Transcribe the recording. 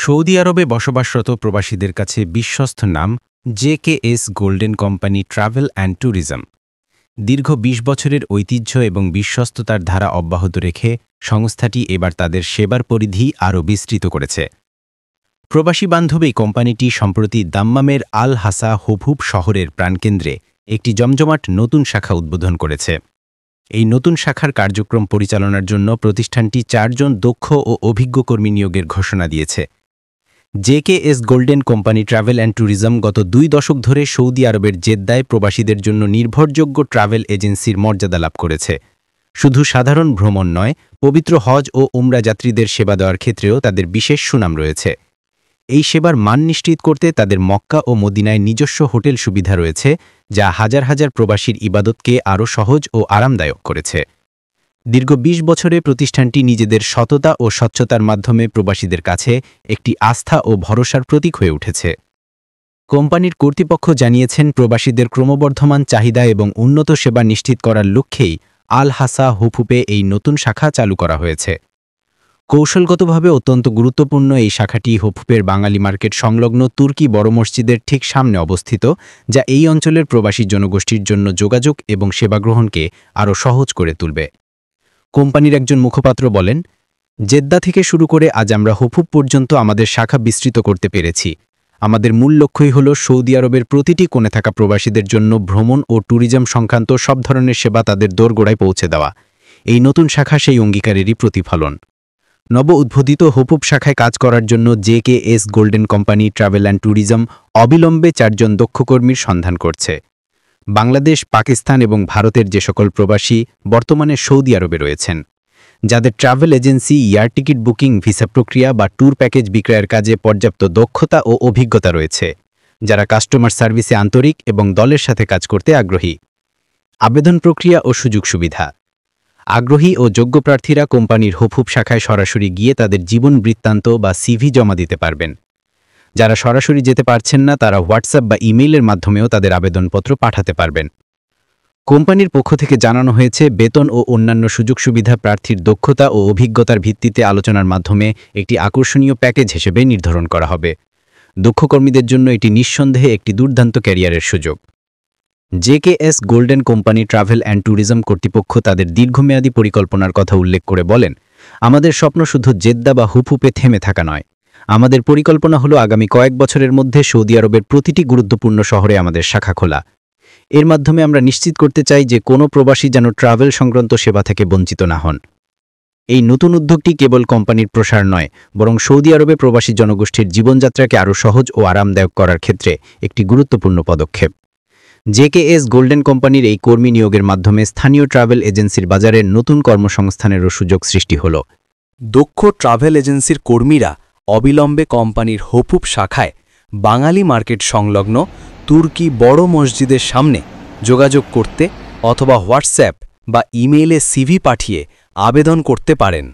Saudi আরবে বসবাসরত প্রবাসীদের কাছে বিশ্বস্ত নাম JKS golden company travel and tourism. দীর্ঘ ২০ বছরের ঐতিহ্য এবং বিশ্বস্ততার ধারা অব্যাহত রেখে সংস্থাটি এবার তাদের সেবার পরিধি আরও বিস্তৃত করেছে। প্রবাসী বান্ধব এই কোম্পানিটি সম্প্রতি দাম্মামের আল হাসা হুবহুব শহরের প্রাণকেন্দ্রে একটি জমজমাট নতুন শাখা উদ্বোধন করেছে। এই নতুন শাখার কার্যক্রম পরিচালনার জন্য প্রতিষ্ঠানটি ৪ জন দক্ষ ও অভিজ্ঞ কর্মী নিয়োগের ঘোষণা দিয়েছে। JKS golden company travel and tourism গত ২ দশক ধরে সৌদি আরবের জেদ্দায় প্রবাসীদের জন্য নির্ভরযোগ্য ট্রাভেল এজেন্সির মর্যাদা লাভ করেছে। শুধু সাধারণ ভ্রমণ নয়, পবিত্র হজ ও উমরা যাত্রীদের সেবা দেওয়ার ক্ষেত্রেও তাদের বিশেষ সুনাম রয়েছে। এই সেবার মান নিশ্চিত করতে তাদের মক্কা ও মদিনায় নিজস্ব হোটেল সুবিধা রয়েছে, যা হাজার হাজার প্রবাসীর ইবাদতকে আরও সহজ ও আরামদায়ক করেছে। দীর্ঘ ২০ বছরে প্রতিষ্ঠানটি নিজেদের সততা ও স্বচ্ছতার মাধ্যমে প্রবাসীদের কাছে একটি আস্থা ও ভরসার প্রতীক হয়ে উঠেছে। কোম্পানির কর্তৃপক্ষ জানিয়েছেন, প্রবাসীদের ক্রমবর্ধমান চাহিদা এবং উন্নত সেবা নিশ্চিত করার লক্ষ্যেই আল হাসা হুবহুবে এই নতুন শাখা চালু করা হয়েছে। কৌশলগতভাবে অত্যন্ত গুরুত্বপূর্ণ এই শাখাটি হুবহুবের বাঙালি মার্কেট সংলগ্ন তুর্কি বড় মসজিদের ঠিক সামনে অবস্থিত, যা এই অঞ্চলের প্রবাসী জনগোষ্ঠীর জন্য যোগাযোগ এবং সেবা গ্রহণকে আরও সহজ করে তুলবে। কোম্পানির একজন মুখপাত্র বলেন, জেদ্দা থেকে শুরু করে আজ আমরা হুবহুব পর্যন্ত আমাদের শাখা বিস্তৃত করতে পেরেছি। আমাদের মূল লক্ষ্যই হল সৌদি আরবের প্রতিটি কোণে থাকা প্রবাসীদের জন্য ভ্রমণ ও ট্যুরিজম সংক্রান্ত সব ধরনের সেবা তাদের দোরগোড়ায় পৌঁছে দেওয়া। এই নতুন শাখা সেই অঙ্গীকারেরই প্রতিফলন। নব উদ্বোধিত হুবহুব শাখায় কাজ করার জন্য JKS golden company travel and tourism অবিলম্বে ৪ জন দক্ষ কর্মীর সন্ধান করছে। বাংলাদেশ, পাকিস্তান এবং ভারতের যে সকল প্রবাসী বর্তমানে সৌদি আরবে রয়েছেন, যাদের travel agency, air ticket booking, visa প্রক্রিয়া বা ট্যুর প্যাকেজ বিক্রয়ের কাজে পর্যাপ্ত দক্ষতা ও অভিজ্ঞতা রয়েছে, যারা কাস্টমার সার্ভিসে আন্তরিক এবং দলের সাথে কাজ করতে আগ্রহী। আবেদন প্রক্রিয়া ও সুযোগ সুবিধা। আগ্রহী ও যোগ্য প্রার্থীরা কোম্পানির হুবহুব শাখায় সরাসরি গিয়ে তাদের জীবন বৃত্তান্ত বা সিভি জমা দিতে পারবেন। যারা সরাসরি যেতে পারছেন না, তারা হোয়াটসঅ্যাপ বা ইমেইলের মাধ্যমেও তাদের আবেদনপত্র পাঠাতে পারবেন। কোম্পানির পক্ষ থেকে জানানো হয়েছে, বেতন ও অন্যান্য সুযোগ সুবিধা প্রার্থীর দক্ষতা ও অভিজ্ঞতার ভিত্তিতে আলোচনার মাধ্যমে একটি আকর্ষণীয় প্যাকেজ হিসেবে নির্ধারণ করা হবে। দক্ষ কর্মীদের জন্য এটি নিঃসন্দেহে একটি দুর্দান্ত ক্যারিয়ারের সুযোগ। JKS golden company travel and tourism কর্তৃপক্ষ তাদের দীর্ঘমেয়াদী পরিকল্পনার কথা উল্লেখ করে বলেন, আমাদের স্বপ্ন শুধু জেদ্দা বা হুবহুবে থেমে থাকা নয়। আমাদের পরিকল্পনা হলো আগামী কয়েক বছরের মধ্যে সৌদি আরবের প্রতিটি গুরুত্বপূর্ণ শহরে আমাদের শাখা খোলা। এর মাধ্যমে আমরা নিশ্চিত করতে চাই যে কোনো প্রবাসী যেন ট্রাভেল সংক্রান্ত সেবা থেকে বঞ্চিত না হন। এই নতুন উদ্যোগটি কেবল কোম্পানির প্রসার নয়, বরং সৌদি আরবে প্রবাসী জনগোষ্ঠীর জীবনযাত্রাকে আরও সহজ ও আরামদায়ক করার ক্ষেত্রে একটি গুরুত্বপূর্ণ পদক্ষেপ। জেকেএস গোল্ডেন কোম্পানির এই কর্মী নিয়োগের মাধ্যমে স্থানীয় ট্রাভেল এজেন্সির বাজারে নতুন কর্মসংস্থানেরও সুযোগ সৃষ্টি হল। দক্ষ ট্রাভেল এজেন্সির কর্মীরা অবিলম্বে কোম্পানির হুবহুব শাখায় বাঙালি মার্কেট সংলগ্ন তুর্কি বড় মসজিদের সামনে যোগাযোগ করতে অথবা হোয়াটসঅ্যাপ বা ইমেইলে সিভি পাঠিয়ে আবেদন করতে পারেন।